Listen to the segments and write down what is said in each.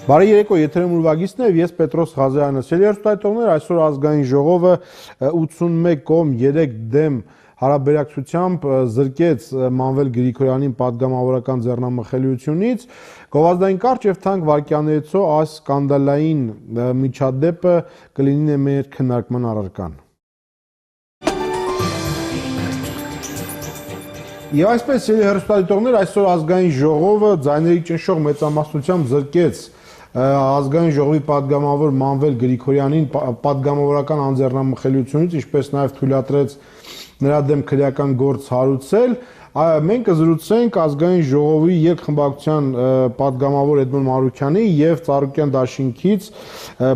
Բարի երեկո, եթերում ուրվագիցն է, ես Պետրոս Ղազարյանը, սելիերստայտողներ, այսօր ազգային ժողովը 81 կողմ 3 դեմ հարաբերակցությամբ զրկեց Մանվել Գրիգորյանին պատգամավորական ձեռնամխելիությունից, գովազդային կարճ եւ թանկ վայրկյաններիցո այս սկանդալային միջադեպը կլինի մեր քննարկման առարկան։ Եվ այսպես հեռուստադիտողներ, այսօր ազգային ժողովը ձայների ճնշող մեծամասնությամբ զրկեց ազգային ժողովի պատգամավոր Մանվել Գրիգորյանին պատգամավորական անձեռնամխելիությունից, ինչպես նաև թույլատրեց նրա դեմ քրեական գործ հարուցել։ Մենք կզրուցենք ազգային ժողովի երկխմբակցության պատգամավոր Էդմոն Մարուքյանի եւ Ծառուկյան դաշինքից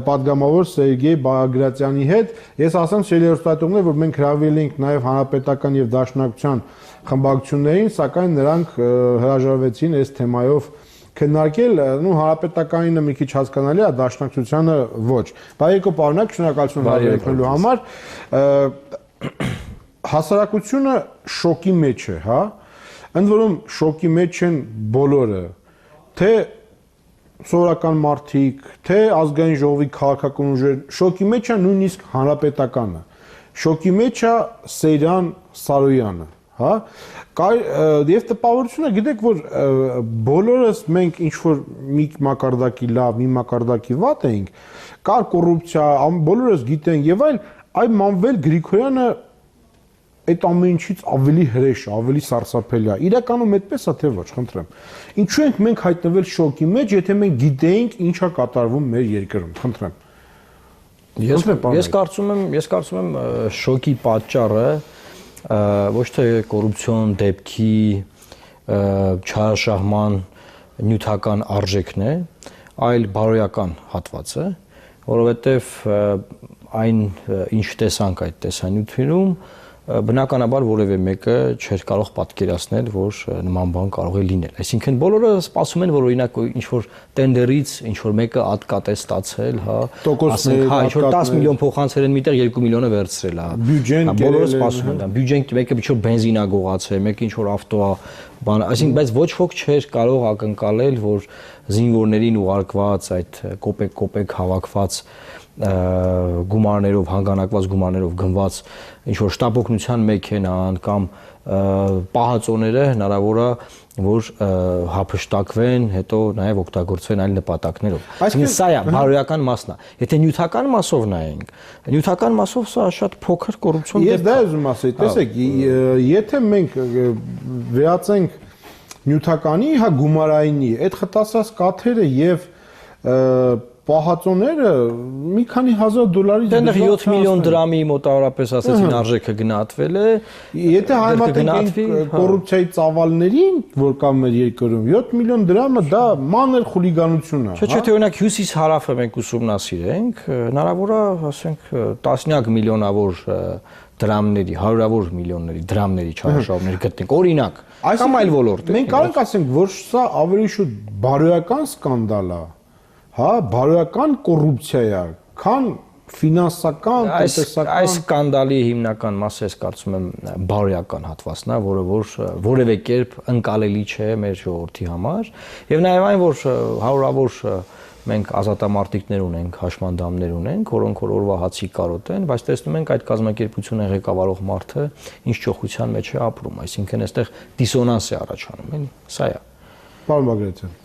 պատգամավոր Սերգեյ Բագրատյանի հետ։ Ես ասեմ հեռուստադիտողներ, որ մենք հրավիրել ենք նաև հանրապետական եւ դաշնակցության խմբակցություններին, սակայն նրանք հրաժարվեցին այս թեմայով քննարկել, հանրապետականինը մի քիչ հասկանալի է, դաշնակցությանը ոչ։ Բարեկո պարոնակ, շնորհակալություն հրավիրելու համար։ Հասարակությունը շոկի մեջ է, հա։ Ընդ որում շոկի մեջ են բոլորը, թե սովորական մարդիկ, թե ազգային ժողովի քաղաքական ուժեր, շոկի մեջ է նույնիսկ հանրապետականը, շոկի մեջ է Սեյրան Սարոյանը, հա։ Եվ տպավորությունը գիտեք, որ բոլորս մենք ինչ-որ մի մակարդակի լավ, մի մակարդակի վատ էինք, կար կոռուպցիա, բոլորս գիտենք եւ այլ Մանվել Գրիգորյանը այդ ամեն ինչից ավելի հրեշ, ավելի սարսափելի է։ Իրականում այդպես է թե ոչ, խնդրեմ։ Ինչու ենք մենք հայտնվել շոկի մեջ, եթե մենք գիտեինք ինչա կատարվում մեր երկրում, խնդրեմ։ Ես կարծում եմ շոկի պատճառը ոչ թե կոռուպցիոն դեպքի չարաշահման նյութական արժեքն է, այլ բարոյական հատվածը, որովհետև այն ինչ տեսանք այդ տեսանյութերում բնականաբար որևէ մեկը չէր կարող պատկերացնել, որ նման բան կարող է լինել։ Այսինքն բոլորը սպասում են, որ օրինակ ինչ-որ տենդերից ինչ-որ մեկը ատկատ է ստացել, հա, ասենք, հա, ինչ-որ 10 միլիոն փոխանցել են միտեղ 2 միլիոնը վերցրել, հա։ Բյուջեն բոլորը սպասում են, բյուջեն մեկը ինչ-որ բենզին է գողացել, մեկը ինչ-որ ավտո է, բան, այսինքն բայց ոչ ոք չէր կարող ակնկալել, որ զինվորներին ուղարկված այդ կոպեկ հավաքված գումարներով, հանգանակված գումարներով գնված ինչ-որ շտապօգնության մեքենան կամ պահածոները հնարավոր է, որ հափշտակվեն, հետո նաև օգտագործվեն այլ նպատակներով։ Այսինքն սա է բարոյական մասն է։ Եթե նյութական մասով նայենք, նյութական մասով սա շատ փոքր կոռուպցիոն դեպք է։ Ես դա ուզում ասեի, տեսեք, եթե մենք վերածենք նյութականի, հա գումարայինի, այդ խտասած կաթերը եւ պահածոները մի քանի հազար $-ից դեռ 7 միլիոն դրամի մոտավորապես ասեցին արժեքը գնահատվել է։ Եթե համեմատենք կոռուպցիայի ծավալներին, որ կա մեր երկրում, 7 միլիոն դրամը դա մանր խուլիգանություն է։ Չէ, թե օրինակ հյուսիս-հարավը մենք ուսումնասիրենք, հնարավոր է, ասենք, տասնյակ միլիոնավոր դրամների, հարյուրավոր միլիոնների դրամների չարաշահումներ գտնենք, օրինակ, կամ այլ ոլորտ։ Մենք կարող ենք ասենք, որ սա ավելի շուտ բարոյական սկանդալ է, հա, բարոյական կոռուպցիա է, քան ֆինանսական, տնտեսական։ Այս սկանդալի հիմնական մասը ես կարծում եմ բարոյական հատվածն է, որը որևէ կերպ ընկալելի չէ մեր ժողովրդի համար, եւ նաեւ այն, որ հարյուրավոր մենք ազատամարտիկներ ունենք, հաշմանդամներ ունենք, որոնք որ օրվա հացի կարոտ են, բայց տեսնում ենք այդ կազմակերպությունը ղեկավարող մարդը ինչ ճոխության մեջ է ապրում, այսինքն այստեղ դիսոնանս է առաջանում, էլի, սա է։ Պարոն Բագրատյան,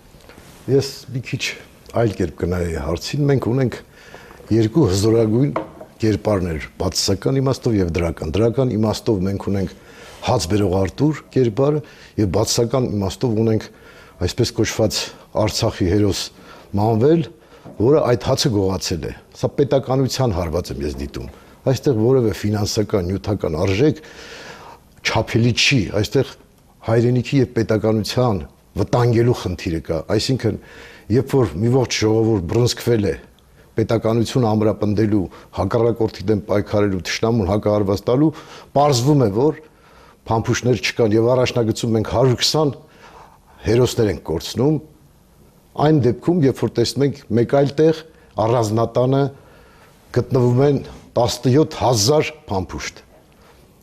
ես մի քիչ այլ կերպ կնայի հարցին, մենք ունենք երկու հզորագույն կերպարներ, բացասական իմաստով եւ դրական։ Դրական իմաստով մենք ունենք հաց բերող Արտուր կերպարը եւ բացասական իմաստով ունենք այսպես կոչված Արցախի հերոս Մանվել, որը այդ հացը գողացել է։ Սա պետականության հարված եմ ես դիտում։ Այստեղ որևէ ֆինանսական, նյութական արժեք չափելի չի, այստեղ հայրենիքի եւ պետականության վտանգելու խնդիրը կա, այսինքն երբ որ մի ողջ ժողովուրդ բռնցքվել է պետականությունը ամրապնդելու, հակառակորդի դեմ պայքարելու, թշնամուն հակահարված տալու, պարզվում է, որ փամփուշտներ չկան եւ առաջնագծում մենք 120 հերոսներ ենք կորցնում, այն դեպքում, երբ որ տեսնում ենք մեկ այլ տեղ առանձնատանը գտնվում են 17000 փամփուշտ,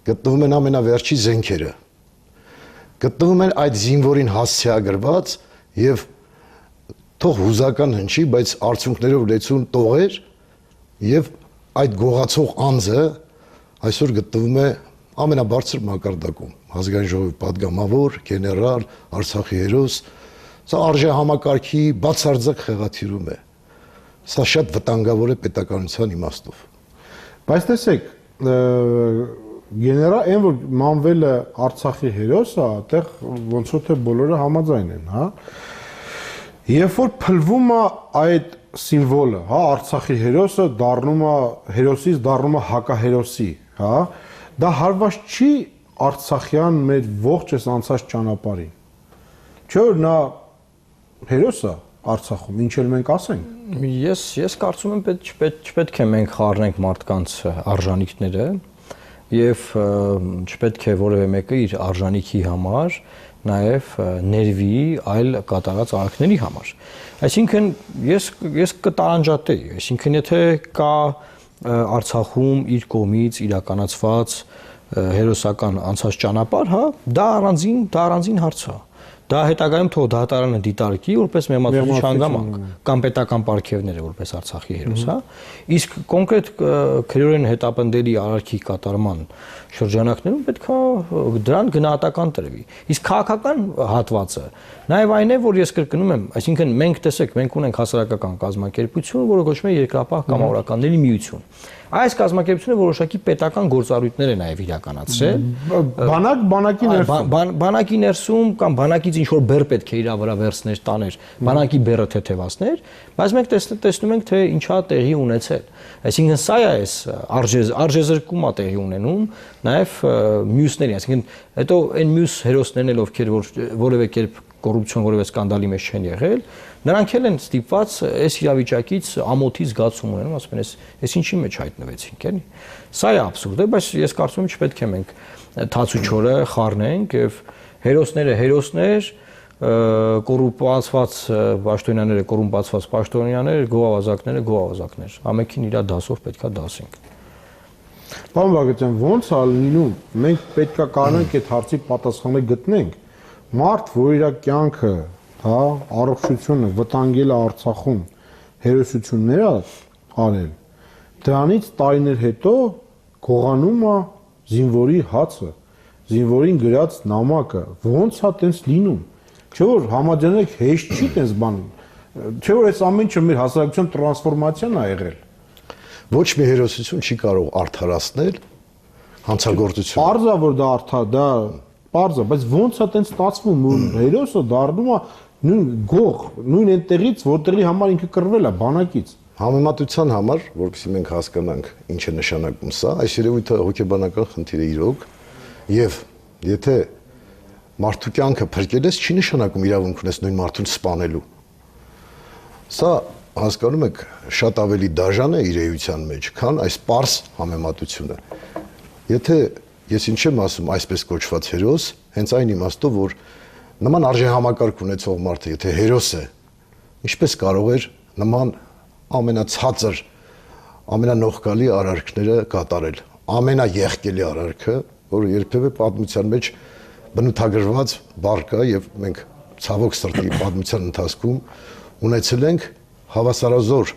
գտնվում են ամենավերջի զենքերը, գտնվում են այդ զինվորին հասցեագրված եւ թող հուզական հնչի, բայց արդյունքներով լեցուն տողեր եւ այդ գողացող անձը այսօր գտնվում է ամենաբարձր մակարդակում ազգային ժողովի падգամավոր, գեներալ, Արցախի հերոս, սա արժե համակարգի բացարձակ խեղաթյուրում է։ Սա շատ վտանգավոր է պետականության իմաստով։ Բայց տեսեք, գեներալ այն որ մանվել է Արցախի հերոսը, այդտեղ ոնց որ թե բոլորը համաձայն են, հա։ Երբ որ փլվում է այդ սիմվոլը, հա, Արցախի հերոսը դառնում է հերոսից դառնում է հակահերոսի, հա, դա հարված չի Արցախյան մեր ողջ այս անցած ճանապարհին։ Չէ՞ որ նա հերոս է Արցախում, ինչ էլ մենք ասենք։ Ես կարծում եմ չպետք է մենք խառնենք մարդկանց արժանինքները եւ չպետք է որևէ մեկը իր արժանինքի համար նաև ներվի այլ կատարած արարքների համար։ Այսինքն ես կտարանջատեի, այսինքն եթե կա Արցախում իր կողմից իրականացված հերոսական անցած ճանապարհ, հա, դա առանձին հարց է։ Դա հետագայում թող դատարանը դիտարկի որպես մեղմացուցիչ հանգամանք կամ պետական պարգևները որպես Արցախի հերոս, հա։ Իսկ կոնկրետ քրեորեն հետապնդելի արարքի կատարման շրջանակներում պետք է դրան գնահատական տրվի։ Իսկ քաղաքական հատվածը նաև այն է, որ ես կրկնում եմ, այսինքն մենք տեսեք, մենք ունենք հասարակական կազմակերպություն, որը կոչվում է Երկրապահ կամավորականների միություն։ Այս կազմակերպությունը որոշակի պետական գործառույթներ է նաև իրականացրել։ Բանակի ներսում կամ բանակից ինչ որ բեռ պետք է իր վրա վերցներ, տաներ, բանակի բեռը թեթևացներ, բայց մենք տեսնում ենք, թե ինչա տեղի ունեցել։ Այսինքն սա է այս արժեզրկումը տեղի ունենում նաև մյուսների, այսինքն հետո այն մյուս հերոսներն էլ ովքեր որևէ կերպ կոռուպցիոն որևէ սկանդալի մեջ չեն եղել, նրանք էլ են ստիպված այս իրավիճակից ամոթի զգացում ունենում, ասում են, այս ինչի մեջ հայտնվեցինք, էլի։ Սա է աբսուրդը, բայց ես կարծում եմ չպետք է մենք թաց ու չորը խառնենք եւ հերոսներ, կոռուպացված պաշտոնյաները, գովազակներ, ամենքին իր դասով պետքա դասենք։ Պարոն Բաղդասարյան, ո՞նց է լինում, մենք պետքա կանենք այդ հարցի պատասխանը գտնենք։ Մարդ, որ իր կյանքը, հա, առողջությունը վտանգել է Արցախում, հերոսություններ արել, դրանից տարիներ հետո գողանում է զինվորի հացը, զինվորին գրած նամակը, ո՞նց է տենց լինում։ Չէ՞ որ համաձայնեք հեշտ չի տենց բան։ Չէ՞ որ այս ամեն ինչը մեր հասարակության տրանսֆորմացիան է եղել։ Ոչ մի հերոսություն չի կարող արդարացնել հանցագործությունը։ Պարզ է, որ դա պարզ է, բայց ո՞նց է տենց ստացվում, որ հերոսը դառնում է նույն գող, նույն այնտեղից, որտեղի համար ինքը կռվել է բանակից։ Համեմատության համար, որովհետեւ մենք հասկանանք ինչ է նշանակում սա, այս երևույթը հոգեբանական խնդիր է իրոք, եւ եթե մարդու կյանքը փրկել ես, չի նշանակում իրավունք ունես նույն մարդուն սպանելու։ Սա հասկանում եք, շատ ավելի դաժան է իր էության մեջ, քան այս պարզ համեմատությունը։ Եթե ես ինչ եմ ասում այսպես կոչված հերոս, հենց այն իմաստով, որ նման արժեհամակարգ ունեցող մարդը, եթե հերոս է, ինչպես կարող էր նման ամենացածր, ամենանողկալի արարքները կատարել, ամենաեղկելի արարքը, որը երբևէ պատմության մեջ բնութագրված բառ կա եւ մենք ցավոք սրտի պատմության ընթացքում ունեցել ենք հավասարազոր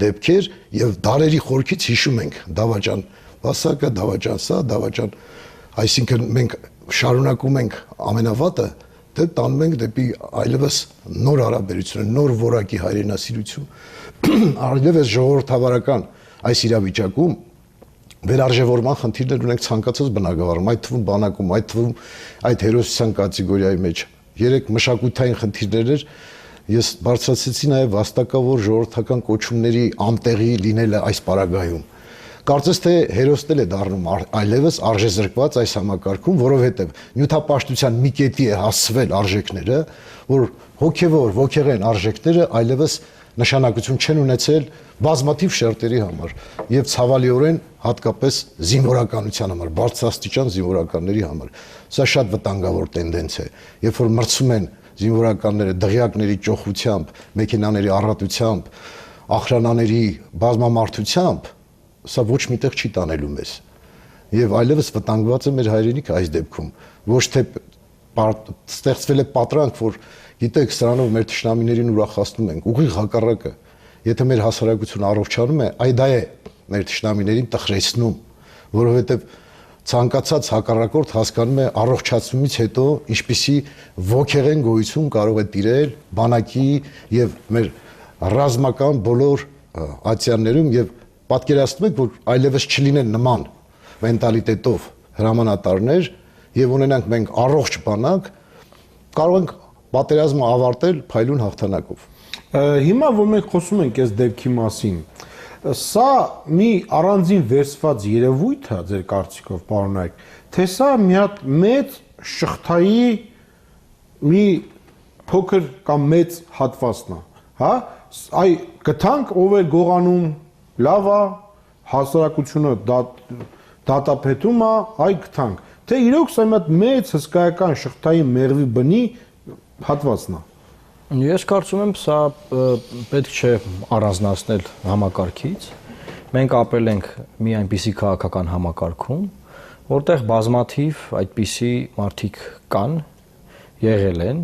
դեպքեր եւ դարերի խորքից հիշում ենք դավաճան բասակը, դավաճան սա, դավաճան, այսինքն մենք շարունակում ենք ամենավատը, դե տանում ենք դեպի այլևս նոր հարաբերություն, նոր որակի հայրենասիրություն, այլևս ժողովրդավարական այս իրավիճակում վերարժևորման խնդիրներ ունենք ցանկացած բնակավարում, այդ թվում բանակում, այդ թվում այդ հերոսության կատեգորիայի մեջ։ Երեք մշակութային խնդիրներ ես բարձրացեցի նաև վաստակավոր ժողովրդական կոչումների անտեղի լինելը այս պարագայում։ Կարծես թե հերոսն է դառնում այլևս արժեզրկված այս համակարգում, որովհետև նյութապաշտության մի կետի է հասցվել արժեքները, որ հոգևոր, ոգեղեն արժեքները այլևս նշանակություն չեն ունեցել բազմաթիվ շերտերի համար եւ ցավալիորեն հատկապես զինվորականության համար, բարձրաստիճան զինվորականների համար։ Սա շատ վտանգավոր տենդենց է, երբ որ մրցում են զինվորականները դղյակների ճոխությամբ, մեքենաների առատությամբ, ախրանաների բազմամարդությամբ, սա ոչ միտեղ չի տանելու մեզ։ Եվ այլևս վտանգված է մեր հայրենիքը այս դեպքում։ Ոչ թե ստեղծվել է պատրանք, որ Գիտեք, սրանով մեր ճշնամիներին ուրախացնում ենք։ Ուղիղ հակառակը։ Եթե մեր հասարակությունը առողջանում է, այ դա է մեր ճշնամիներին տխրեցնում, որովհետև ցանկացած հակառակորդ հասկանում է առողջացումից հետո ինչպիսի ոգեղեն գոյություն կարող է տիրել բանակի եւ մեր ռազմական բոլոր ատյաններում եւ պատկերացնում եք, որ այլևս չլինեն նման մենտալիտետով հրամանատարներ եւ ունենանք մենք առողջ բանակ, կարող ենք պատերազմը ավարտել փայլուն հաղթանակով։ Հիմա որ մենք խոսում ենք այս դեպքի մասին, սա մի առանձին վերսված երևույթ է ձեր կարծիքով, պարոն Նայք, թե սա մի հատ մեծ շղթայի մի փոքր կամ մեծ հատվածն է, հա? Այ գտանք ով է գողանում, լավ է, հասարակությունը դատապետում է, այ գտանք, թե իրոք սա մի հատ մեծ հսկայական շղթայի մեղվի բնի հատվածն է։ Ես կարծում եմ, սա պետք չէ առանձնացնել համակարգից։ Մենք ապրել ենք մի այնպիսի քաղաքական համակարգում, որտեղ բազմաթիվ այդպիսի մարդիկ կան, եղել են,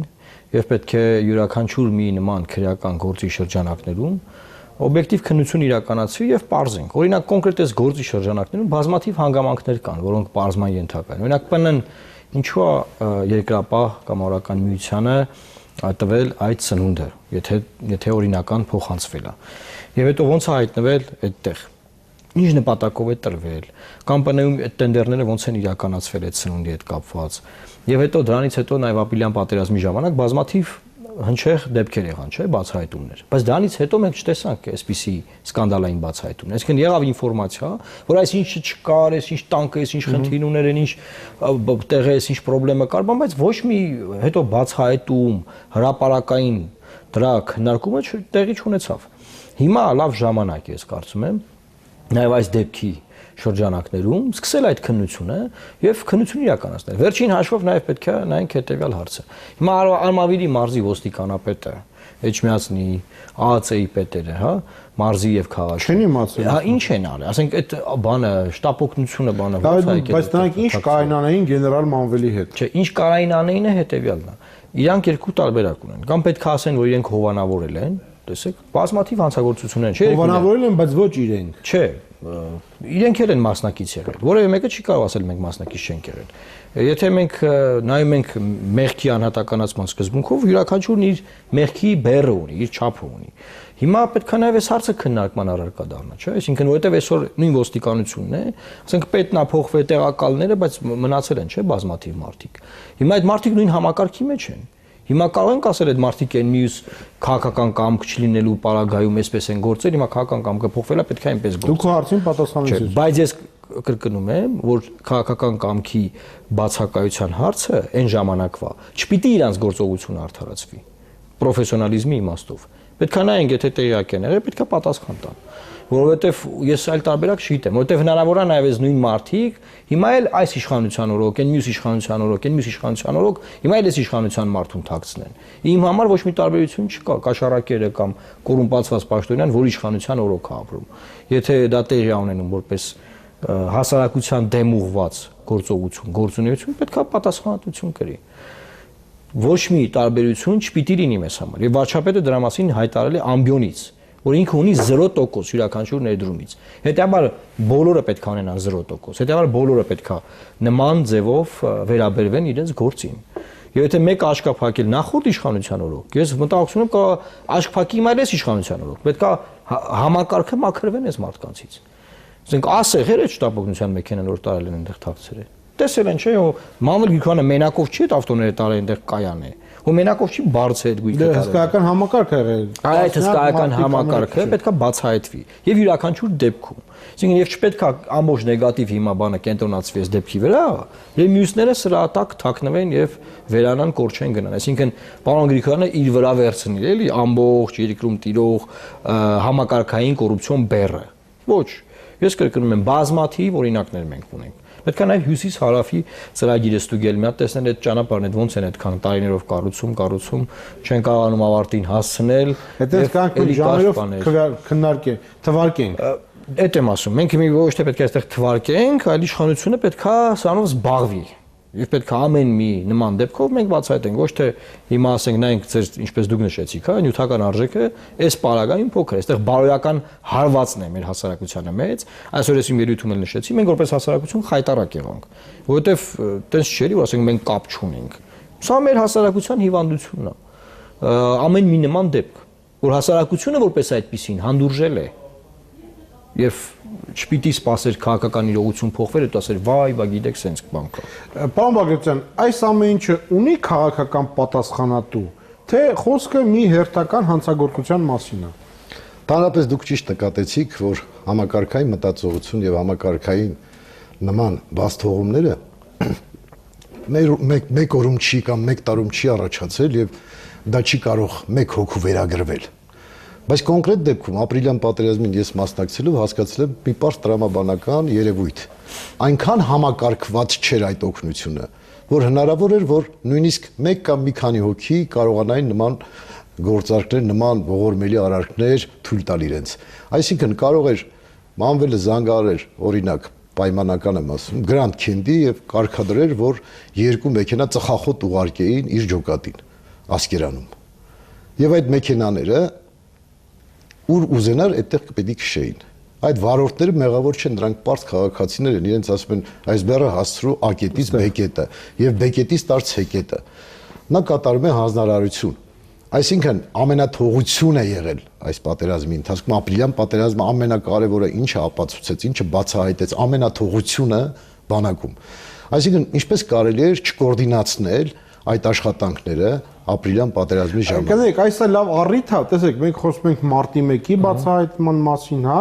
եւ պետք է յուրաքանչյուր մի նման քրեական գործի շրջանակներում օբյեկտիվ քննություն իրականացվի եւ պարզենք։ Օրինակ կոնկրետ այս գործի շրջանակներում բազմաթիվ հանգամանքներ կան, որոնք պարզման ենթակա են։ Օրինակ ՊՆ-ն ինչու է երկրապահ կամավորական միությանը տվել այդ սնունդը, եթե օրինական փոխանցվել է։ Եվ հետո ոնց է հայտնվել այդտեղ։ Ինչ նպատակով է տրվել, կամ ՊՆ-ում այդ տենդերները ոնց են իրականացվել այդ սնունդի հետ կապված։ Եվ հետո դրանից հետո նաև ապրիլյան պատերազմի ժամանակ բազմաթիվ հնչեղ դեպքեր եղան, չէ՞, բացահայտումներ։ Բայց դրանից հետո մենք չտեսանք այսպիսի սկանդալային բացահայտումներ։ Այսինքն եղավ ինֆորմացիա, որ այսինչ չկար, այսինչ տանկ է, այսինչ խնդիրներ են, ինչ տեղ է, այսինչ խնդրեմը կար, բայց ոչ մի հետո բացահայտում, հրապարակային դրա քննարկումը տեղի չունեցավ։ Հիմա լավ ժամանակ է, ես կարծում եմ, նաև այս դեպքի շրջանակներում սկսել այդ քննությունը եւ քննություն իրականացնել։ Վերջին հաշվով նաև պետք է նայենք հետեւյալ հարցը։ Հիմա Արմավիրի մարզի ոստիկանապետը, Էջմիածնի, ԱԱՑ-ի պետերը, հա, մարզի եւ քաղաքի։ Չեն իմացել։ Հա, ինչ են արել։ Ասենք այդ բանը, շտապօգնությունը բանը ոնց է եկել։ Բայց նրանք ինչ կարային անեին գեներալ Մանվելի հետ։ Չէ, ինչ կարային անեինը հետեւյալն է։ Իրանք երկու տարբերակ ունեն։ Կամ պետք է ասեն, որ իրենք հովանավորել են, տեսեք, բազմաթիվ հանցագործություններ են, չէ՞։ Հովանավորել են, բայց ոչ իրենք։ Չէ, իրենք էլ են մասնակից եղել։ Որևէ մեկը չի կարող ասել մենք մասնակից չենք եղել։ Եթե մենք նայում ենք մեղքի անհատականացման սկզբունքով, յուրաքանչյուրն իր մեղքի բեռը ունի, իր չափը ունի։ Հիմա պետք է նաև այս հարցը քննարկման առարկա դառնա, չէ՞։ Այսինքն, որովհետև այսօր նույն ոստիկանությունն է, ասենք պետն է փոխվել տեղակալները, բայց մնացել են, չէ՞, բազմաթիվ մարդիկ։ Հիմա այդ մարդիկ նույն համակարգի մեջ են։ Հիմա կարող ենք ասել այդ մարդիկ են մյուս քաղաքական կամք չլինելու պարագայում այսպես են գործել, հիմա քաղաքական կամքը փոխվել է, պետք է այնպես գործել։ Դուք հարցին պատասխանեցիք։ Բայց ես կրկնում եմ, որ քաղաքական կամքի բացակայության հարցը այն ժամանակվա չպիտի իրանց գործողությունը արդարացվի պրոֆեսիոնալիզմի իմաստով։ Պետք է նայենք, եթե տեղյակ են եղել, պետք է պատասխան տան։ Որովհետև ես այլ տարբերակ չգիտեմ, որովհետև հնարավոր է նաև այս նույն մարդիկ հիմա էլ այս իշխանության օրոք, այն մյուս իշխանության օրոք, այն մյուս իշխանության օրոք, հիմա էլ այս իշխանության մարդուն թաքցնեն։ Իմ համար ոչ մի տարբերություն չկա, կաշառակերը կամ կոռումպացված պաշտոնյան, որ իշխանության օրոք է ապրում։ Եթե դա տեղի ունենում որպես հասարակության դեմ ուղված գործողություն, գործունեություն, պետք է պատասխանատվություն կրի։ Ոչ մի տարբերություն չպիտի լինի մեզ համար։ Եվ վարչապետը դրա մասին հայտարարել է ամբիոնից, որ ինքը ունի 0% յուրաքանչյուր ներդրումից։ Հետևաբար բոլորը պետք է ունենան 0%։ Հետևաբար բոլորը պետք է նման ձևով վերաբերվեն իրենց գործին։ Եվ եթե մեկը աշկա փակել նախորդ իշխանության օրոք, ես մտածում եմ կա աշկ փակի հիմա այս իշխանության օրոք, պետք է համակարգը մաքրվեն այս մարդկանցից։ Ասենք ասեղեր է շտապօգնության մեքենան որ տարել են այնտեղ թաքցրել։ Տեսել են, չէ՞, Մանվել Գրիգորյանը մենակով չի այդ ավտոները տարել այնտեղ կայան է։ Ու մենակով չի բարձր այդ գույքը տարել։ Հսկայական համակարգ է եղել։ Այդ հսկայական համակարգը պետքա բացահայտվի եւ յուրաքանչյուր դեպքում։ Այսինքն եւ չպետքա ամբողջ նեգատիվ հիմա բանը կենտրոնացվի այս դեպքի վրա, եւ մյուսները սրա տակ թաքնվեն եւ վերանան կորչեն գնան։ Այսինքն պարոն Գրիգորյանը իր վրա վերցնի էլի ամբողջ երկրում տիրող համակարգային կոռուպցիոն բեռը։ Ոչ, ես կրկնում եմ բազմաթիվ օրինակներ մենք ունենք։ Պետք է նաև հյուսիս-հարավի ծրագիրը ստուգել, մի հատ տեսնել այդ ճանապարհն այդ ոնց են այդքան տարիներով կառուցում, չեն կարողանում ավարտին հասցնել։ Հետո կանք մի ժամերով թվարկենք։ Այդ եմ ասում, մենք ոչ թե պետք է այստեղ թվարկենք, այլ իշխանությունը պետք է սրանով զբաղվի։ Եվ պետք է ամեն մի նման դեպքով մենք բացահայտենք, ոչ թե հիմա ասենք նայենք ձեր ինչպես դուք նշեցիք, հա, նյութական արժեքը այս պարագայում փոքր է, այստեղ բարոյական հարվածն է մեր հասարակությանը մեծ, այսօր ես իմ ելույթում էլ նշեցի, մենք որպես հասարակություն խայտարակ եղանք, որովհետև տես չէ, որ ասենք մենք կապ չունենք։ Սա մեր հասարակության հիվանդությունն է։ Ամեն մի նման դեպք, որ հասարակությունը որպես այդպեսին հանդուրժել է եւ չպիտի սпасեր քաղաքական իրողություն փոխվեր, հետո ասեր վայ, բա գիտեք, սենց բան կա։ Պարոն Բագրատյան, այս ամեն ինչը ունի քաղաքական պատասխանատու, թե խոսքը մի հերթական հանցագործության մասին է։ Տանրապես դուք ճիշտ նկատեցիք, որ համակարգային մտածողություն եւ համակարգային նման բաց թողումները մեկ օրում չի կամ մեկ տարում չի առաջացել եւ դա չի կարող մեկ հոգու վերագրվել։ Բայց կոնկրետ դեպքում ապրիլյան պատերազմին ես մասնակցելով հասկացել եմ մի պարզ տրամաբանական երևույթ։ Այնքան համակարգված չէր այդ օգնությունը, որ հնարավոր էր, որ նույնիսկ մեկ կամ մի քանի հոգի կարողանային նման գործարքներ, նման ողորմելի արարքներ թույլ տալ իրենց։ Այսինքն կարող էր մանվելը զանգարեր, օրինակ, պայմանական եմ ասում, Grand Candy եւ կարգադրեր, որ երկու մեքենա ծխախոտ ուղարկեին իր ջոկատին Ասկերանում։ Եվ այդ մեքենաները ուր ուզենար այդտեղ պետք է քշեին։ Այդ վարորդները մեղավոր չեն, նրանք պարզ քաղաքացիներ են, իրենց ասում են այս բեռը հասցրու ակետից բեկետը եւ բեկետից տար ցեկետը։ Նա կատարում է հանձնարարություն։ Այսինքն ամենաթողություն է եղել այս պատերազմի ընթացքում, ապրիլյան պատերազմը ամենակարևորը ինչը ապացուցեց, ինչը բացահայտեց ամենաթողությունը բանակում։ Այսինքն ինչպես կարելի էր չկոորդինացնել այդ աշխատանքները ապրիլյան պատերազմի ժամանակ։ Գիտեք, այս է լավ առիթ է, տեսեք, մենք խոսում ենք մարտի 1-ի բացահայտման մասին, հա։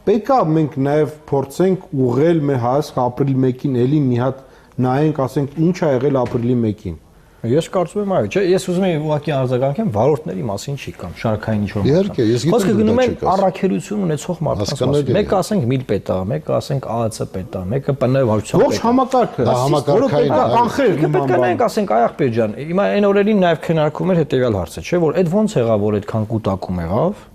Պետք է մենք նաև փորձենք ուղղել մեր հայացքը ապրիլի 1-ին էլի մի հատ նայենք, ասենք ինչ ա եղել ապրիլի 1-ին։ Ես կարծում եմ այո, չէ, ես ուզում եմ ուղղակի արձագանքեմ վարորդների մասին չի կամ շարքային ինչ-որ։ Իհարկե, ես գիտեմ։ Խոսքը գնում է առաքելություն ունեցող մարդկանց մասին։ Մեկը ասենք միլ պետ է, մեկը ասենք ԱԱՑ պետ է, մեկը ՊՆ վարչության պետ է։ Ողջ համակարգը, դա համակարգային կանխել պետք է նայենք, ասենք Աղբեր ջան, հիմա այն օրերին նաև քննարկում էր հետեւյալ հարցը, չէ՞ որ այդ ոնց եղավ, որ այդքան կուտակում եղավ,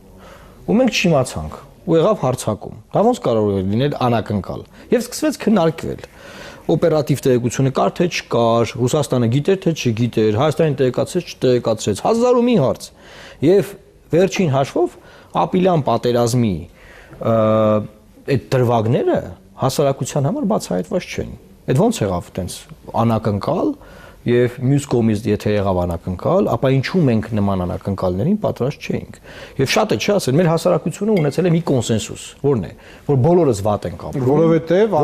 ու մենք չիմացանք, ու եղավ հարցակում։ Դա ոնց կարող է լինել անակնկալ։ Եվ սկսվեց քննարկվել օպերատիվ տեղեկությունը կար թե չկար, Ռուսաստանը գիտեր թե չգիտեր, Հայաստանը տեղեկացրեց, չտեղեկացրեց, հազար ու մի հարց։ Եվ վերջին հաշվով ապրիլյան պատերազմի այդ դրվագները հասարակության համար բացահայտված չեն։ Այդ ոնց եղավ այտենց անակնկալ եւ մյուս կողմից եթե եղավ անակնկալ, ապա ինչու մենք նման անակնկալներին պատրաստ չէինք։ Եվ շատը չի ասել, մեր հասարակությունը ունեցել է մի կոնսենսուս, որն է, որ բոլորս վատ ենք ապրում, որովհետեւ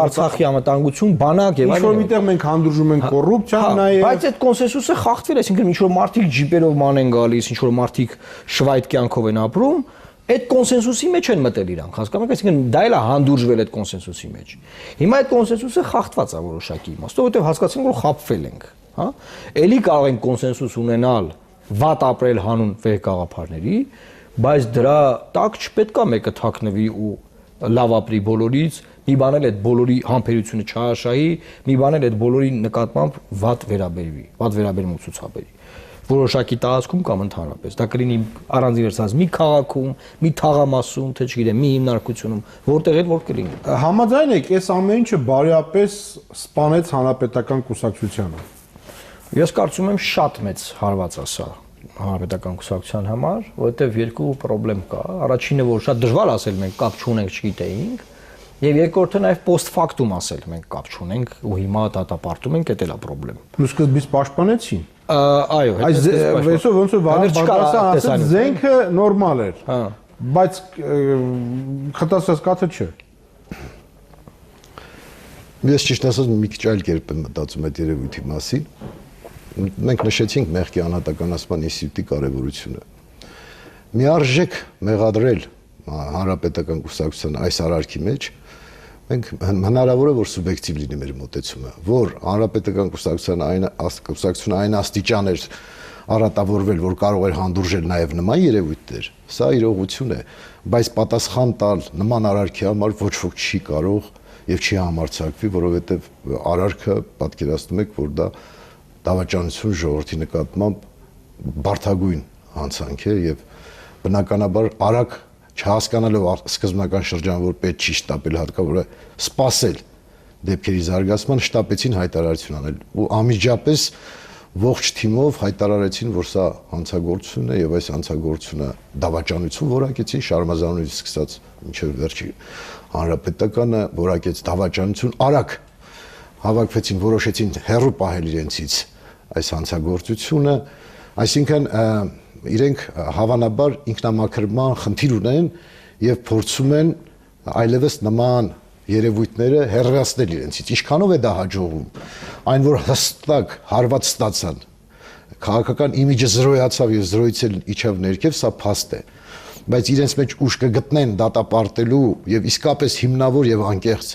Արցախի անվտանգություն, բանակ եւ այլն։ Ինչ-որ միտեղ մենք հանդուրժում ենք կոռուպցիան, նաեւ բայց այդ կոնսենսուսը խախտվել է, այսինքն ինչ-որ մարդիկ ջիպերով ման են գալիս, ինչ-որ մարդիկ շվայտ կյանքով են ապրում, այդ կոնսենսուսի մեջ են մտել իրանք, հասկանում եք, այսինքն դա էլ է հանդուրժվել այդ կոնսենսուսի մեջ։ Հիմա այդ կոնսենսուսը խախտված է որոշակի իմաստով, որովհետև հասկացանք, որ խաբվել ենք, հա։ Էլի կարող ենք կոնսենսուս ունենալ վատ ապրել հանուն վերգաղափարների, բայց դրա տակ չպետք է մեկը թաքնվի ու լավ ապրի բոլորից, մի բան էլ այդ բոլորի համբերությունը չհաշահի, մի բան էլ այդ բոլորի նկատմամբ վատ վերաբերվի, վատ վերաբերմունք ցուցաբերի։ Որոշակի տարածքում կամ ընդհանրապես դա կլինի առանձին վերցած մի քաղաքում, մի թաղամասում, թե չգիտեմ, մի հիմնարկությունում, որտեղ էլ որ կլինի։ Համաձայն եք, այս ամեն ինչը բարեապես սպանեց հանրապետական կուսակցությանը։ Ես կարծում եմ շատ մեծ հարված է սա հանրապետական կուսակցության համար, որովհետև երկու խնդրեմ կա։ Առաջինը, որ շատ դժվար ասել մենք կապ չունենք, չգիտեինք, եւ երկրորդը նաեւ post factum ասել մենք կապ չունենք ու հիմա դատապարտում ենք, դա էլ է խնդրեմ։ Ու սկզբից պաշտպանեցին։ Այո, այսօր ոնց որ Վարդան ասաց, զենքը նորմալ էր։ Հա։ Բայց խտասած կաթը չէ։ Ես ճիշտ ասած մի քիչ այլ կերպ եմ մտածում այդ երևույթի մասին։ Մենք նշեցինք մեղքի անհատականացման ինստիտուտի կարևորությունը։ Միարժեք մեղադրել հանրապետական կուսակցության այս արարքի մեջ մենք հնարավոր է որ սուբյեկտիվ լինի մեր մոտեցումը, որ հանրապետական կուսակցությունը այն աստիճան էր առատավորվել, որ կարող էր հանդուրժել նաև նման երևույթներ, սա իրողություն է, բայց պատասխան տալ նման արարքի համար ոչ ոք չի կարող եւ չի համարձակվի, որովհետեւ արարքը պատկերացնում եք, որ դա դավաճանություն ժողովրդի նկատմամբ բարդագույն հանցանք է եւ բնականաբար արագ չհասկանալով սկզբնական շրջան որ պետք չի շտապել հարկավոր է սпасել դեպքերի զարգացման շտապեցին հայտարարություն անել ու անմիջապես ողջ թիմով հայտարարեցին, որ սա հանցագործություն է եւ այս հանցագործությունը դավաճանություն որակեցին Շարմազանովից սկսած մինչեւ վերջի հանրապետականը որակեց դավաճանություն արագ հավաքվեցին, որոշեցին հերրու պահել իրենցից այս հանցագործությունը, այսինքն իրենք հավանաբար ինքնամաքրման խնդիր ունեն եւ փորձում են այլևս նման երևույթները հեռացնել իրենցից։ Ինչքանով է դա հաջողում։ Այն որ հստակ հարված ստացան, քաղաքական իմիջը զրոյացավ եւ զրոյից էլ իջավ ներքև, սա փաստ է։ Բայց իրենց մեջ ուժ կգտնեն դատապարտելու եւ իսկապես հիմնավոր եւ անկեղծ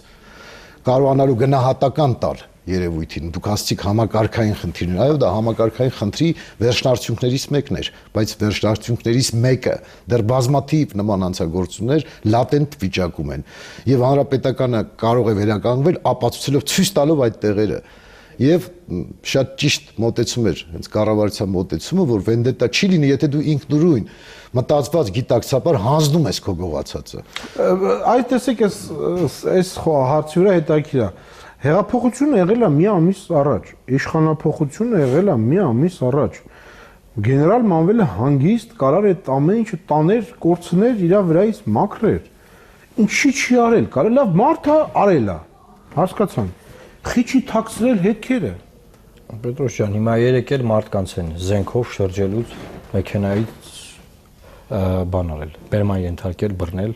կարողանալու գնահատական տալ երևույթին։ Դուք ասացիք համակարգային խնդիրներ, այո, դա համակարգային խնդրի վերջնարդյունքներից մեկն էր, բայց վերջնարդյունքներից մեկը դեռ բազմաթիվ նման հանցագործություններ լատենտ վիճակում են եւ հանրապետականը կարող է վերականգնվել ապացուցելով ցույց տալով այդ տեղերը եւ շատ ճիշտ մոտեցում էր հենց կառավարության մոտեցումը, որ վենդետա չի լինի, եթե դու ինքնուրույն մտածված գիտակցաբար հանձնում ես քո գողացածը։ Այդ տեսեք այս հարցի վրա հետաքրքիր է։ Հեղափոխությունը եղել է մի ամիս առաջ, իշխանափոխությունը եղել է մի ամիս առաջ։ Գեներալ Մանվելը հանգիստ կարար այդ ամեն ինչը տաներ, կորցներ, իր վրայից մաքրեր։ Ինչի՞ չի արել, կարել լավ մարդ է, արել է։ Հասկացան։ Խիչի թաքցրել հետքերը։ Պետրոս ջան, հիմա երեք էլ մարդկանց են զենքով շրջելուց մեքենայից բան արել, բերման ենթարկել, բռնել։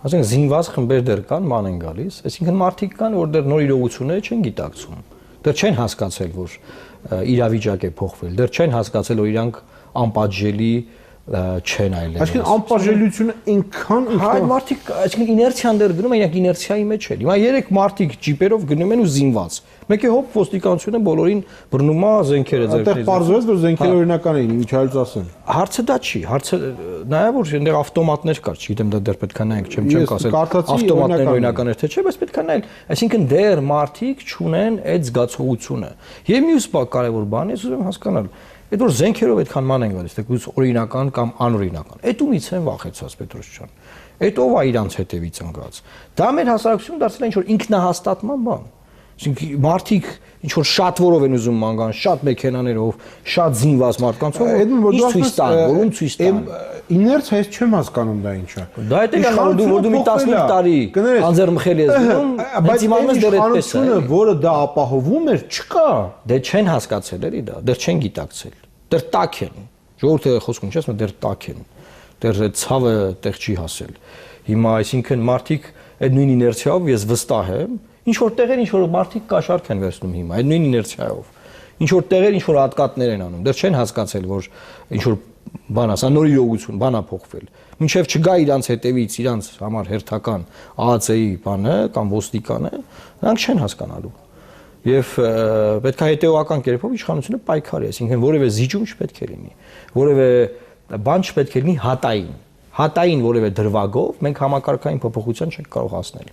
Ասենք զինված խմբեր դեռ կան, ման են գալիս, այսինքն մարդիկ կան, որ դեռ նոր իրողությունները չեն գիտակցում։ Դեռ չեն հասկացել, որ իրավիճակ է փոխվել, դեռ չեն հասկացել, որ իրանք անպատժելի չեն այլևս։ Այսինքն անպատժելիությունը այնքան Այդ մարդիկ, այսինքն իներցիան դեռ գնում են, իրանք իներցիայի մեջ են։ Հիմա երեք մարդիկ ջիպերով գնում են ու զինված։ Մեկը հոп ոստիկանությունը բոլորին բռնում է զենքերը ձեռքից։ Այդտեղ պարզվեց, որ զենքերը օրինական էին, ինչ այլց ասեն։ Հարցը դա չի, հարցը նայա որ այնտեղ ավտոմատներ կար, չգիտեմ դա դեռ պետք է նայենք, չեմ կասել ավտոմատներ օրինական էր թե չէ, բայց պետք է նայել, այսինքն դեռ մարդիկ չունեն այդ զգացողությունը։ Եվ մյուս կարևոր բան է, ուզում եմ հասկանալ, այդ որ զենքերով այդքան ման են գալիս, դեռ օրինական կամ անօրինական։ Այդ ումից են վախեցած Պետրոս ջան։ Այդ ով է իրանց հետևից ընկած։ Դա մեր հասարակությունը դարձել է ինչ որ ինքնահաստատման բան։ Այսինքն մարդիկ ինչ որ շատ որով են ուզում ման գան, շատ մեքենաներով, շատ զինված մարդկանցով, ինչ ցույց տան, որում ցույց տան։ Իներցիա ես չեմ հասկանում դա ինչա։ Դա է տեղ որ դու մի 15 տարի անձեռմխել ես դնում, բայց իմանում ես դեռ այդպես է։ Որը դա ապահովում էր, չկա։ Դե չեն հասկացել էլի դա, դեռ չեն գիտակցել։ Դեռ տաք են։ Ժողովուրդը խոսքում չի ասում, դեռ տաք են։ Դեռ այդ ցավը տեղ չի հասել։ Հիմա այսինքն մարդիկ այդ նույն իներցիայով ես վստահ եմ, ինչ որ տեղեր ինչ որ մարդիկ կաշառք են վերցնում հիմա, այդ նույն իներցիայով։ Ինչ որ տեղեր ինչ որ հատկատներ են անում, դեռ չեն հասկացել, որ ինչ որ բան ասա, նոր իրողություն, բան է փոխվել։ Մինչև չգա իրանց հետևից, իրանց համար հերթական ԱԱՑ-ի բանը կամ ոստիկանը, նրանք չեն հասկանալու։ Եվ պետք է հետեւական կերպով իշխանությունը պայքարի, այսինքն որևէ զիջում չպետք է լինի, որևէ բան չպետք է լինի հատային որևէ դրվագով մենք համակարգային փոփոխության չենք կարող հասնել։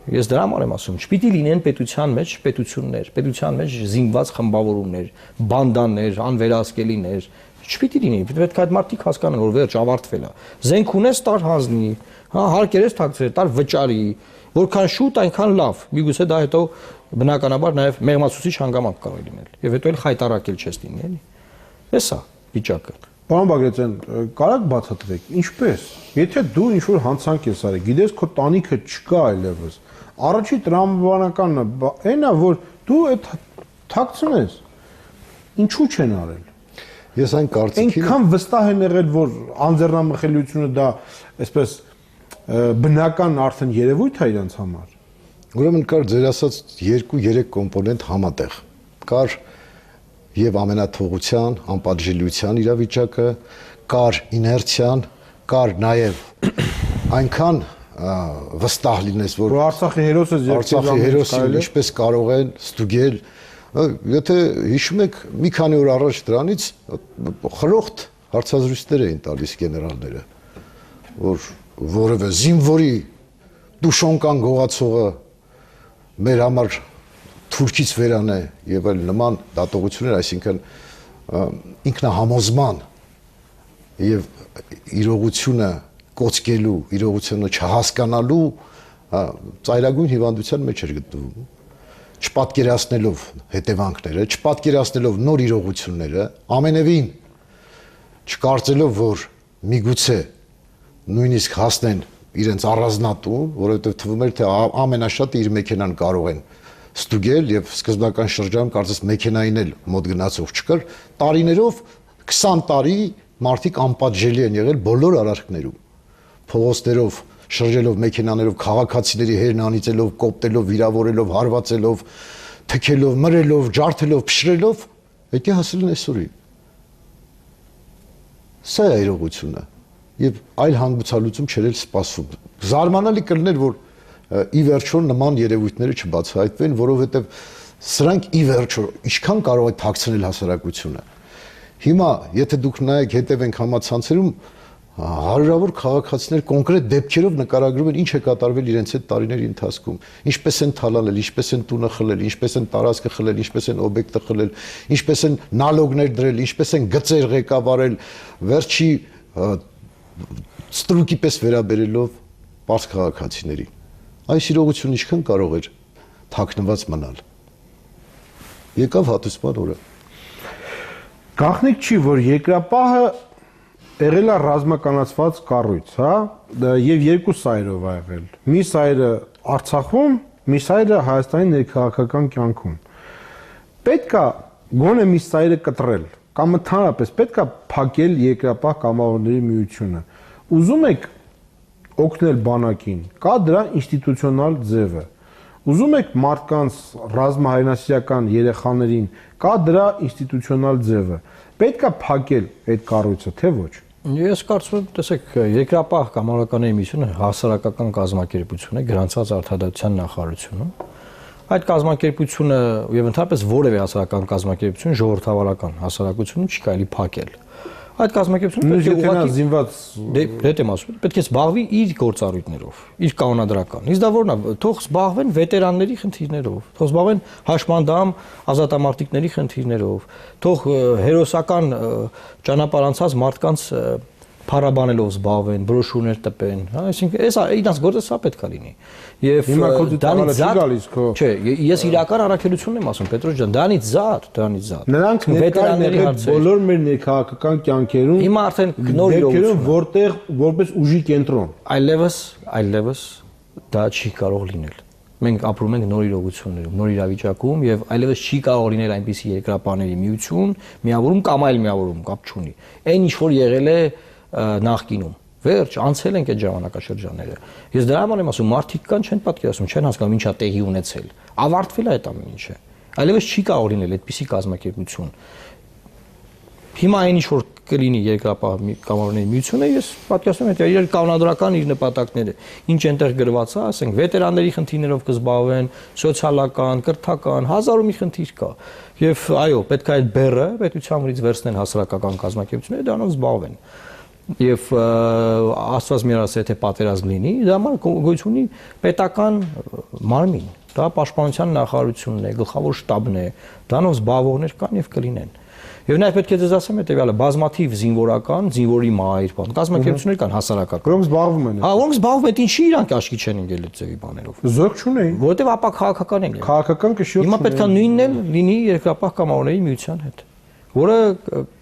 Ես դրա համար եմ ասում, չպիտի լինեն պետության մեջ պետություններ, պետության մեջ զինված խմբավորումներ, բանդաներ, անվերահսկելիներ, չպիտի լինի, պետք է այդ մարդիկ հասկանան, որ վերջ ավարտվել է։ Զենք ունես, տար հանձնի, հա, հարկեր ես թաքցրել, տար վճարի, որքան շուտ, այնքան լավ։ Միգուցե դա հետո բնականաբար նաև մեղմացուցիչ հանգամանք կարող լինել, եւ հետո էլ խայտարակել չես լինի, էլի։ Էսա վիճակը։ Պարոն Բագրատյան, կարաք բացատրեք, ինչպես։ Եթե դու ինչ որ հանցանք ես արել, գիտես քո տանիքը չկա այլևս։ Առաջի տրամաբանականն այն է, որ դու այդ թաքցնես։ Ինչու չեն արել։ Ես այն կարծիքին այնքան վստահ են եղել, որ անձեռնամխելիությունը դա այսպես բնական արդեն երևույթ է իրենց համար։ Ուրեմն կար ձեր ասած 2-3 կոմպոնենտ համատեղ։ Կար եւ ամենաթողության, անպատժելիության իրավիճակը, կար իներցիան, կար նաեւ այնքան վստահ լինես, որ Արցախի հերոսը ինչպես կարող են ստուգել, եթե հիշում եք մի քանի օր առաջ դրանից խրոխտ հարցազրույցներ էին տալիս գեներալները, որ որևէ զինվորի դուշոնկան գողացողը մեր համար թուրքից վերան է եւ այլ նման դատողություններ, այսինքն ինքնահամոզման եւ իրողությունը կոծկելու, իրողությունը չհասկանալու ծայրագույն հիվանդության մեջ էր գտնվում։ չպատկերացնելով հետևանքները, չպատկերացնելով նոր իրողությունները, ամենևին չկարծելով, որ միգուցե նույնիսկ հասնեն իրենց առանձնատուն, որովհետև թվում էր, թե ամենաշատը իր մեքենան կարող են ստուգել եւ սկզբնական շրջանում կարծես մեքենային էլ մոտ գնացող չկար, տարիներով 20 տարի մարդիկ անպատժելի են եղել բոլոր արարքներում, փողոցներով շրջելով մեքենաներով, քաղաքացիների հերն անիծելով, կոպտելով, վիրավորելով, հարվածելով, թքելով, մրելով, ջարդելով, փշրելով, եկե հասել են այսօրին։ Սա է իրողությունը եւ այլ հանգուցալուծում չէր էլ սպասվում։ Զարմանալի կլներ, որ ի վերջո նման երևույթները չբացահայտվեն, որովհետեւ սրանք ի վերջո ինչքան կարող է թաքցնել հասարակությունը։ Հիմա, եթե դուք նայեք, հետևենք համացանցերում, հարյուրավոր քաղաքացիներ կոնկրետ դեպքերով նկարագրում են ինչ է կատարվել իրենց այդ տարիների ընթացքում, ինչպես են թալանել, ինչպես են տունը խլել, ինչպես են տարածքը խլել, ինչպես են օբյեկտը խլել, ինչպես են նալոգներ դրել, ինչպես են գծեր ղեկավարել, վերջի ստրուկի պես վերաբերելով պարզ քաղաքացիների։ Այս իրողությունը ինչքան կարող էր թաքնված մնալ։ Եկավ հատուցման օրը։ Գաղտնիք չի, որ երկրապահը եղել է ռազմականացված կառույց, հա, եւ երկու սայրով ա եղել։ Մի սայրը Արցախում, մի սայրը Հայաստանի ներքաղաքական կյանքում։ Պետքա գոնե մի սայրը կտրել, կամ ընդհանրապես պետքա փակել երկրապահ կամավորների միությունը։ Ուզում եք օգնել բանակին, կա դրա ինստիտուցիոնալ ձևը։ Ուզում եք մարդկանց ռազմահայրենասիրական երեխաներին, կա դրա ինստիտուցիոնալ ձևը։ Պետքա փակել այդ կառույցը, թե ոչ։ Ես կարծում եմ, տեսեք, երկրապահ կամավորականների միությունը հասարակական կազմակերպություն է, գրանցված արդարադատության նախարարությունում։ Այդ կազմակերպությունը եւ ընդհանրապես որևէ հասարակական կազմակերպություն, ժողովրդավարական հասարակությունում չի կարելի փակել։ Այդ կազմակերպությունը պետք է ուղղակի զինված դեպ եմ ասում, պետք է զբաղվի իր գործառույթներով, իր կանոնադրական։ Իսկ դա որն է, թող զբաղվեն վետերանների խնդիրներով, թող զբաղվեն հաշմանդամ ազատամարտիկների խնդիրներով, թող հերոսական ճանապարհ անցած մարդկանց փառաբանելով զբաղվեն, բրոշուրներ տպեն, հա, այսինքն էս իրանց գործը սա պետք է լինի։ Եվ հիմա քո դիտարանը չի գալիս քո։ Չէ, ես իրական առաքելությունն եմ ասում, Պետրոս ջան, դրանից զատ։ Նրանք վետերանների բոլոր մեր ներքաղաքական կյանքերում հիմա արդեն նոր իրողություն, որտեղ որպես ուժի կենտրոն։ Այլևս դա չի կարող լինել։ Մենք ապրում ենք նոր իրողություններում, նոր իրավիճակում եւ այլևս չի կարող լինել այնպիսի երկրապահների միություն, միավորում կամ այլ միավորում, կապ չունի։ Այն ինչ որ եղել է նախկինում։ Վերջ, անցել ենք այդ ժամանակաշրջանները։ Ես դրա համար եմ ասում, մարդիկ կան չեն պատկերացնում, չեն հասկանում ինչա տեղի ունեցել։ Ավարտվել է այդ ամեն ինչը։ Այլևս չի կարող լինել այդպիսի կազմակերպություն։ Հիմա այն ինչ որ կլինի երկրապահ կամավորների միությունը, ես պատկերացնում եմ, իր կանոնադրական իր նպատակները, ինչ այնտեղ գրված է, ասենք վետերանների խնդիրներով կզբաղվեն, սոցիալական, կրթական, հազար ու մի խնդիր կա։ Եւ այո, պետք է այդ բեռը պետությանից վերցնեն հասարակական կազմակերպությունները, դրանով զբաղվեն։ Եվ աստված մեր ասել թե պատերազմ լինի, դա համար գոյություն ունի պետական մարմին, դա պաշտպանության նախարարությունն է, գլխավոր շտաբն է, դրանով զբաղվողներ կան եւ կլինեն։ Եվ նաեւ պետք է ձեզ ասեմ հետեւյալը, բազմաթիվ զինվորական, զինվորի մայր, բան, կազմակերպություններ կան հասարակական։ Որոնք զբաղվում են։ Հա, որոնք զբաղվում են, ինչի իրանք աչքի չեն ընկել այդ ձևի բաներով։ Զորք չունեն։ Որովհետեւ ապա քաղաքական են։ Քաղաքական կշիռ։ Հիմա պետք է նույնն էլ լինի երկրապահ կամավորների միության հետ, որը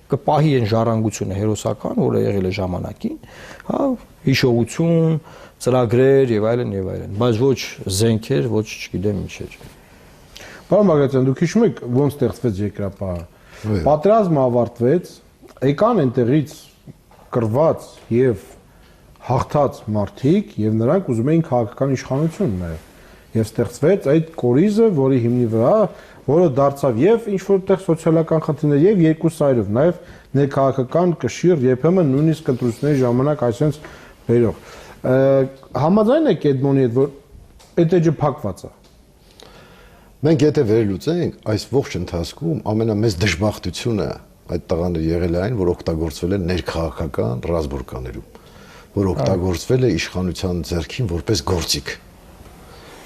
կպահի այն ժառանգությունը հերոսական, որը եղել է ժամանակին, հա, հիշողություն, ծրագրեր եւ այլն, բայց ոչ զենքեր, ոչ չգիտեմ ինչեր։ Պարոն Բագրատյան, դուք հիշում եք ոնց ստեղծվեց երկրապահը։ Պատերազմը ավարտվեց, եկան այնտեղից կրված եւ հաղթած մարդիկ եւ նրանք ուզում էին քաղաքական իշխանություն նաեւ։ Եվ ստեղծվեց այդ կորիզը, որի հիմնի վրա որը դարձավ եւ ինչ որտեղ սոցիալական խնդիրներ եւ երկու սայրով նաեւ ներքաղաքական կշիռ երբեմն նույնիսկ ընտրությունների ժամանակ այսպես բերող համաձայն եք Էդմոնի հետ որ այդ էջը փակված է մենք եթե վերլուծենք այս ողջ ընթացքում ամենամեծ դժբախտությունը այդ տղաները եղել է այն որ օգտագործվել են ներքաղաքական ռազմորկաներում որ օգտագործվել է իշխանության ձեռքին որպես գործիք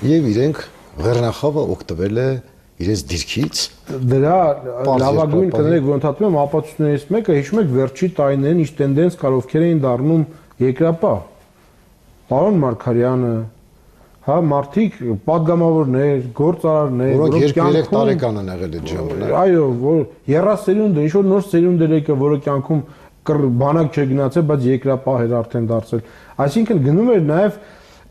եւ իրենք վերնախավը օգտվել է իրենց դիրքից դրա լավագույն կներեք որ ընդհատում եմ ապացույցներից մեկը հիշում եք վերջի տարիներին ինչ տենդենս կար ովքեր էին դառնում երկրապահ պարոն Մարգարյանը հա մարդիկ падգամավորներ, գործարարներ, որոնք 2-3 տարեկան են եղել այդ ժամանակ։ Այո, որ երասերունդը, ինչ որ նոր սերունդեր եկա, որը կյանքում բանակ չգնացել, բայց երկրապահ էր արդեն դարձել։ Այսինքն գնում էր նաև,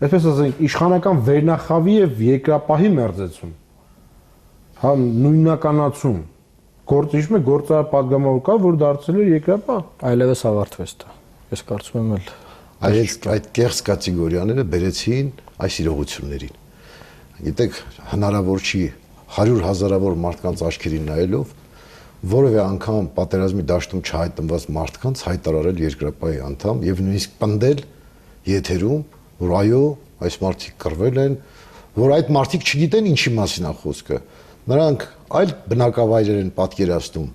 այսպես ասենք, իշխանական վերնախավի եւ երկրապահի մերձեցում։ Հա նույնականացում։ Հիշում եք գործարար падգամավոր կա, որ դարձել էր երկրապահ։ Այլևս ավարտվեց դա։ Ես կարծում եմ այդ կեղծ կատեգորիաները բերեցին այս իրողություններին։ Գիտեք, հնարավոր չի 100,000-ավոր մարդկանց աչքերին նայելով որևէ անգամ պատերազմի դաշտում չհայտնված մարդկանց հայտարարել երկրապահի անդամ եւ նույնիսկ պնդել եթերում, որ այո, այս մարդիկ կռվել են, որ այդ մարդիկ չգիտեն ինչի մասին է խոսքը։ Նրանք այլ բնակավայրեր են պատկերացնում։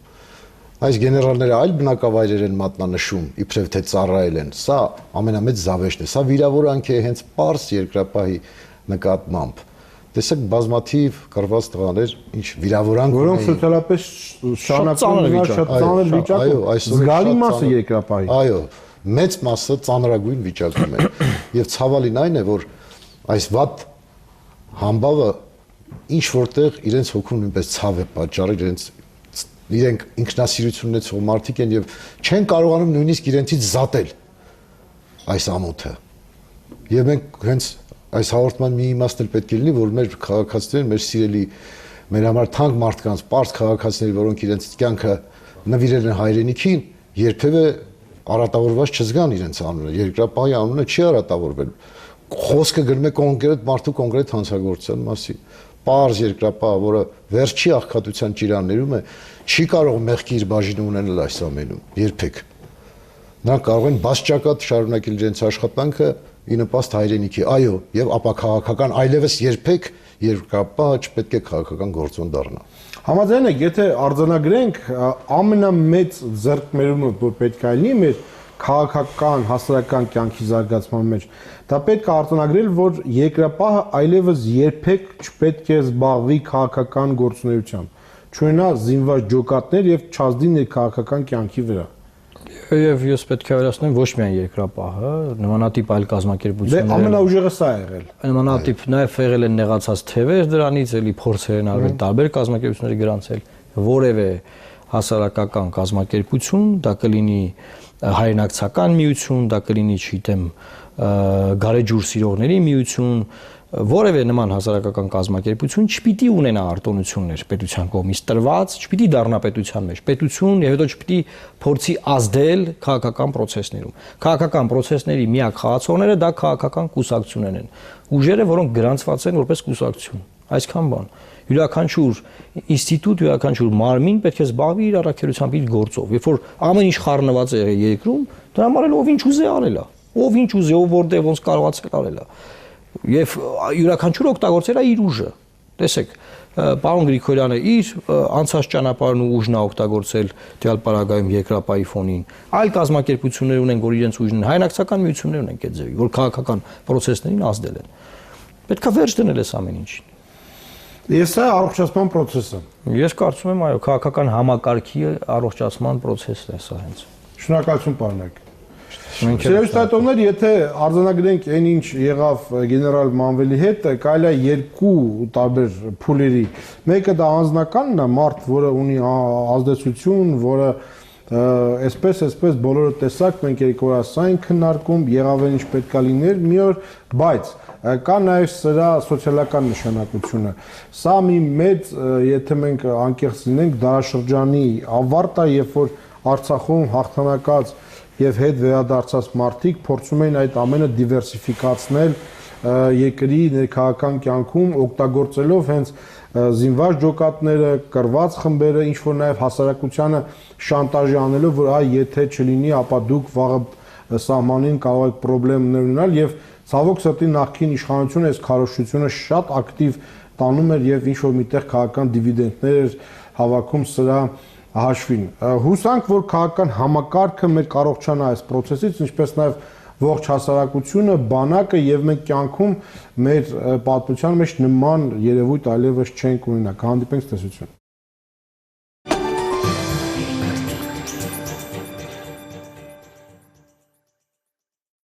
Այս գեներալները այլ բնակավայրեր են մատնանշում, իբրև թե ծառայել են։ Սա ամենամեծ զավեշտն է։ Սա վիրավորանք է հենց պարզ երկրապահի նկատմամբ։ Տեսեք բազմաթիվ կռված տղաներ, ինչ վիրավորանք որոնք սոցիալապես շարունակվում են շատ ծանր վիճակում։ Զգալի մասը երկրապահի։ Այո, մեծ մասը ծանրագույն վիճակում է։ Եվ ցավալին այն է, որ այս վատ համբավը ինչ որտեղ իրենց հոգում նույնպես ցավ է պատճառել, իրենք ինքնասիրություն ունեցող մարդիկ են եւ չեն կարողանում նույնիսկ իրենցից զատել այս ամոթը։ Եվ մենք հենց այս հաղորդման մի իմաստն էլ պետք է լինի, որ մեր քաղաքացիներն, մեր սիրելի, մեր համար թանկ մարդկանց, պարզ քաղաքացիներ, որոնք իրենց կյանքը նվիրել են հայրենիքին, երբևէ արատավորված չզգան իրենց անունը, երկրապահի անունը չի արատավորվել։ Խոսքը գնում է կոնկրետ մարդու կոնկրետ հանցագործության մասին։ Պարզ երկրապահը, որը վերջի աղքատության ճիրաններում է, չի կարող մեղքի իր բաժինը ունենալ այս ամենում, երբեք։ Նրանք կարող են բացճակատ շարունակել իրենց աշխատանքը ի նպաստ հայրենիքի, այո, եւ ապաքաղաքական այլևս երբեք երկրապահը չպետք է քաղաքական գործոն դառնա։ Համաձայն եք, եթե արձանագրենք ամենամեծ ձեռքբերումը, որ պետք է լինի մեր քաղաքական, հասարակական կյանքի զարգացման մեջ, դա պետք է արձանագրել, որ երկրապահը այլևս երբեք չպետք է զբաղվի քաղաքական գործունեությամբ, չունենա զինված ջոկատներ եւ չազդի ներքաղաքական կյանքի վրա։ Եվ ես պետք է ավելացնեմ ոչ միայն երկրապահը, նմանատիպ այլ կազմակերպություններ։ Դե ամենաուժեղը սա է եղել։ Նմանատիպ նաև եղել են նեղացած թևեր դրանից, էլի փորձեր են արվել տարբեր կազմակերպությունների գրանցել, որևէ հասարակական կազմակերպություն, դա կլինի հայրենակցական միություն, դա կլինի, չգիտեմ, գարեջուր սիրողների միություն, որևէ նման հասարակական կազմակերպություն չպիտի ունենա արտոնություններ պետության կողմից տրված, չպիտի դառնա պետության մեջ պետություն եւ հետո չպիտի փորձի ազդել քաղաքական process-ներում։ Քաղաքական process-ների միակ խաղացողները դա քաղաքական կուսակցություններն են։ Ուժերը, որոնք գրանցված են որպես կուսակցություն։ Այսքան բան։ Յուրաքանչյուր ինստիտուտ, յուրաքանչյուր մարմին պետք է զբաղվի իր առաքելությամբ, իր գործով։ Երբ որ ամեն ինչ խառնված է երկրում, դրա համար ով ինչ ուզի արել է։ Ով ինչ ուզի, ով որտեղ ոնց կարողացել արել է։ Եվ յուրաքանչյուր օգտագործել է իր ուժը։ Տեսեք, պարոն Գրիգորյանը իր անցած ճանապարհն ու ուժն է օգտագործել դիալ պարագայում երկրապահի ֆոնին։ Այլ կազմակերպություններ ունեն, որ իրենց ուժն են, հայրենակցական միություններ ունեն այդ ձևի, որ քաղաքական process-ներին ազդել են։ Պետք է վերջ դնել այս ամեն ինչին։ Ես սա առողջացման process-ը։ Ես կարծում եմ, այո, քաղաքական համակարգի առողջացման process-ն է սա հենց։ Շնորհակալություն պարոն։ Սերուստատոներ, եթե արձանագրենք այն ինչ եղավ գեներալ Մանվելի հետ, կարելի է երկու տարբեր փուլերի։ Մեկը դա անձնականն է, մարդ, որը ունի ազդեցություն, որը այսպես բոլորը տեսակ, մենք երկու օր ասա ենք քննարկում, եղավ այն ինչ պետք է լիներ մի օր, բայց կա նաև սրա սոցիալական նշանակությունը։ Սա մի մեծ, եթե մենք անկեղծ լինենք, դարաշրջանի ավարտ է, երբ որ Արցախում հաղթանակած եւ հետ վերադարձած մարդիկ փորձում էին այդ ամենը դիվերսիֆիկացնել երկրի ներքաղաքական կյանքում, օգտագործելով հենց զինված ջոկատները, կռված խմբերը, ինչ որ նաեւ հասարակությանը շանտաժի անելով, որ այ եթե չլինի, ապա դուք վաղը սահմանին կարող եք խնդիրներ ունենալ եւ ցավոք սրտի նախկին իշխանությունը այս քարոզչությունը շատ ակտիվ տանում էր եւ ինչ որ միտեղ քաղաքական դիվիդենդներ հավաքում սրա հաշվին։ Հուսանք, որ քաղաքական համակարգը մեր կառողջանա այս process-ից, ինչպես նաև ողջ հասարակությունը, բանակը եւ մենք կյանքում մեր պատմության մեջ նման երևույթ այլևս չենք ունենա։ Կհանդիպենք, տեսություն։